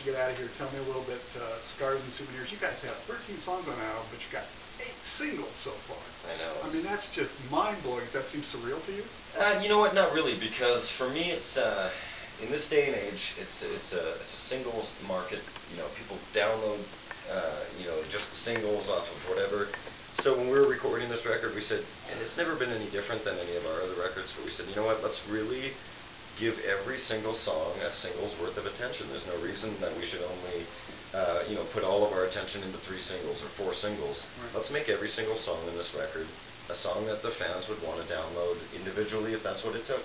get out of here, tell me a little bit, Scars and Souvenirs. You guys have 13 songs on that album, but you got 8 singles so far. I know. I mean, that's just mind-blowing. Does that seem surreal to you? You know what? Not really, because for me, it's in this day and age, it's a singles market. You know, people download just the singles off of whatever. So when we were recording this record, we said, and it's never been any different than any of our other records, but we said, you know what? Let's really give every single song a single's worth of attention. There's no reason that we should only put all of our attention into 3 singles or 4 singles. Right. Let's make every single song in this record a song that the fans would want to download individually if that's what it took.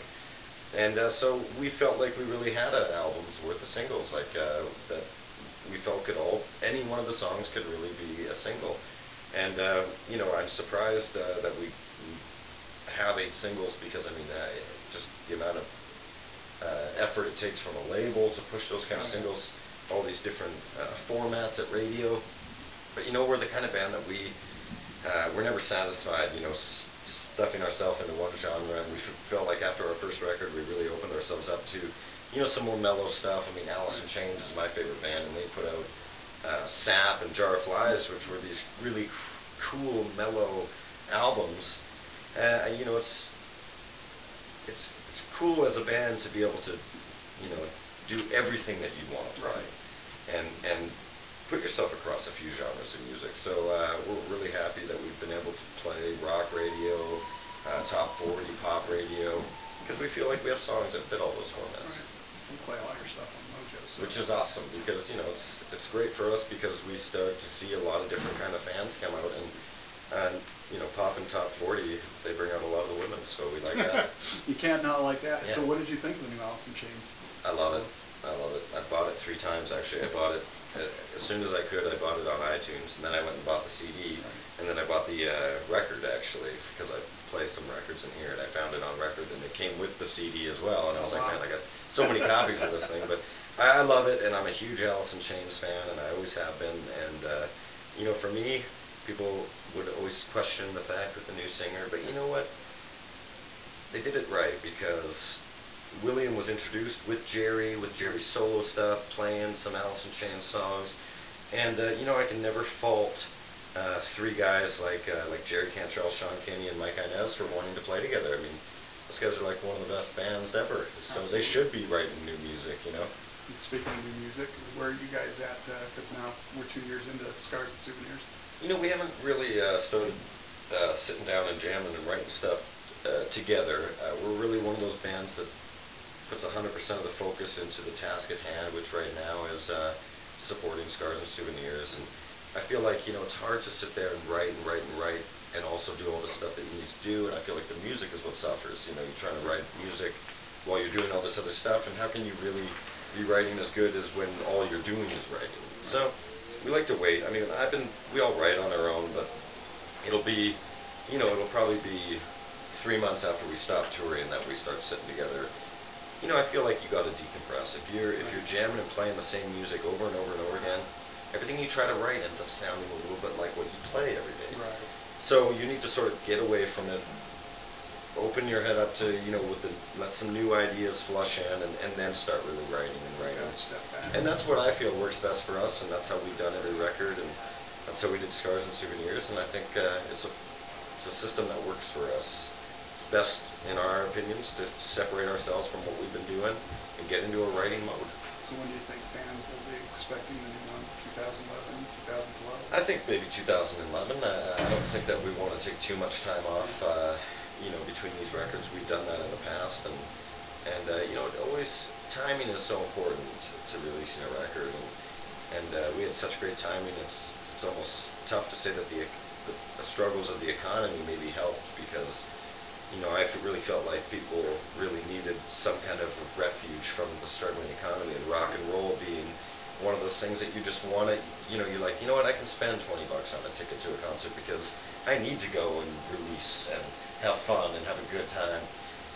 And so we felt like we really had an album's worth of singles, like that we felt any one of the songs could really be a single. And I'm surprised that we have 8 singles, because I mean, just the amount of effort it takes from a label to push those kind of singles, all these different formats at radio. But we're the kind of band that we're never satisfied, stuffing ourselves into one genre, and we felt like after our first record we really opened ourselves up to some more mellow stuff. I mean, Alice in Chains is my favorite band, and they put out Sap and Jar of Flies, which were these really cool, mellow albums. It's cool as a band to be able to do everything that you want, right? And put yourself across a few genres of music. So we're really happy that we've been able to play rock radio, top 40 pop radio, because we feel like we have songs that fit all those formats. Right. We play a lot of your stuff on Mojo. So. Which is awesome, because it's great for us, because we start to see a lot of different kind of fans come out, and pop and top 40, they bring out a lot of the women, so we like that. You can't not like that. Yeah. So what did you think of the new Alice in Chains? I love it. I bought it 3 times, actually. I bought it as soon as I could. I bought it on iTunes, and then I went and bought the CD, and then I bought the record, actually, because I play some records in here, and I found it on record, and it came with the CD as well, and I was like, man, I got so many copies of this thing. But I love it, and I'm a huge Alice in Chains fan, and I always have been. And for me, people would always question the fact with the new singer, but you know what? They did it right, because William was introduced with Jerry's solo stuff, playing some Alice in Chains songs, and I can never fault 3 guys like Jerry Cantrell, Sean Kinney, and Mike Inez for wanting to play together. I mean, those guys are like one of the best bands ever, so they should be writing new music, Speaking of new music, where are you guys at? Because now we're 2 years into Scars and Souvenirs. We haven't really started sitting down and jamming and writing stuff together. We're really one of those bands that puts 100% of the focus into the task at hand, which right now is supporting Scars and Souvenirs. And I feel like it's hard to sit there and write and also do all the stuff that you need to do. And I feel like the music is what suffers. You're trying to write music while you're doing all this other stuff, and how can you really be writing as good as when all you're doing is writing? So we like to wait. I mean, we all write on our own, but it'll probably be 3 months after we stop touring that we start sitting together. I feel like you got to decompress. If you're jamming and playing the same music over and over and over again, everything you try to write ends up sounding a little bit like what you play every day. Right. So you need to sort of get away from it, open your head up to let some new ideas flush in, and then start really writing. And that's what I feel works best for us, and that's how we've done every record, and that's how we did Scars and Souvenirs. And I think it's a system that works for us. It's best, in our opinions, to separate ourselves from what we've been doing and get into a writing mode. So when do you think fans will be expecting the new one? 2011, 2012? I think maybe 2011. I don't think that we want to take too much time off, between these records. We've done that in the past, and always timing is so important to releasing a record, and we had such great timing. It's almost tough to say that the struggles of the economy maybe helped, because I really felt like people really needed some kind of refuge from the struggling economy, and rock and roll being one of those things that you just want to, you're like, you know what, I can spend $20 on a ticket to a concert because I need to go and release and have fun and have a good time.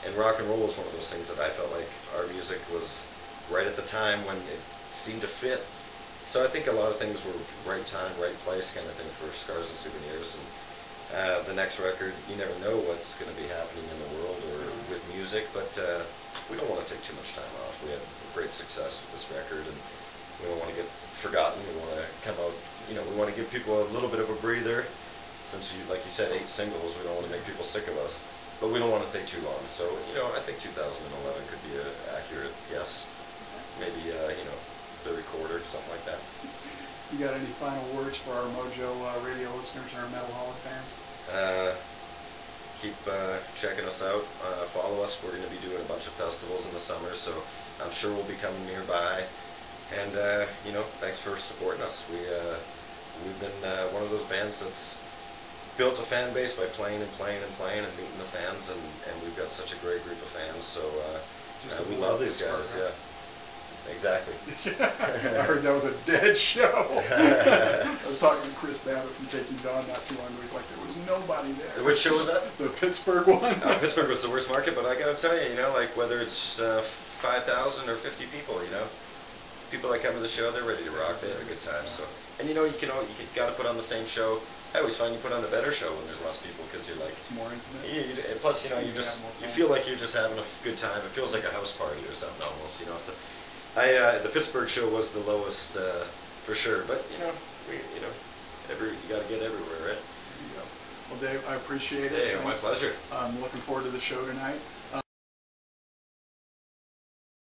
And rock and roll was one of those things that I felt like our music was right at the time when it seemed to fit. So I think a lot of things were right time, right place kind of thing for Scars and Souvenirs. And the next record, you never know what's going to be happening in the world or with music, but we don't want to take too much time off. We had great success with this record, and We don't want to get forgotten. We want to come out, we want to give people a little bit of a breather. Since like you said, 8 singles, we don't want to make people sick of us. But we don't want to take too long. So, I think 2011 could be an accurate guess. Maybe, third quarter, something like that. You got any final words for our Mojo radio listeners and our Metalholic fans? Keep checking us out. Follow us. We're going to be doing a bunch of festivals in the summer, so I'm sure we'll be coming nearby. And thanks for supporting us. We've been one of those bands that's built a fan base by playing and playing and playing and meeting the fans, and we've got such a great group of fans. So we love these guys. Yeah. Exactly. I heard that was a dead show. I was talking to Chris Babbitt from Taking Dawn not too long ago. He's like, there was nobody there. Which show was that? The Pittsburgh one. Pittsburgh was the worst market, but I gotta tell you, like whether it's 5,000 or 50 people, people that come to the show, they're ready to rock. They have a good time. So, and you gotta put on the same show. I always find you put on a better show when there's less people because you're like it's more intimate. And plus, you feel like you're just having a good time. It feels like a house party or something almost, So, the Pittsburgh show was the lowest for sure, but you got to get everywhere, right? There you go. Well, Dave, I appreciate it. Hey, my pleasure. I'm looking forward to the show tonight.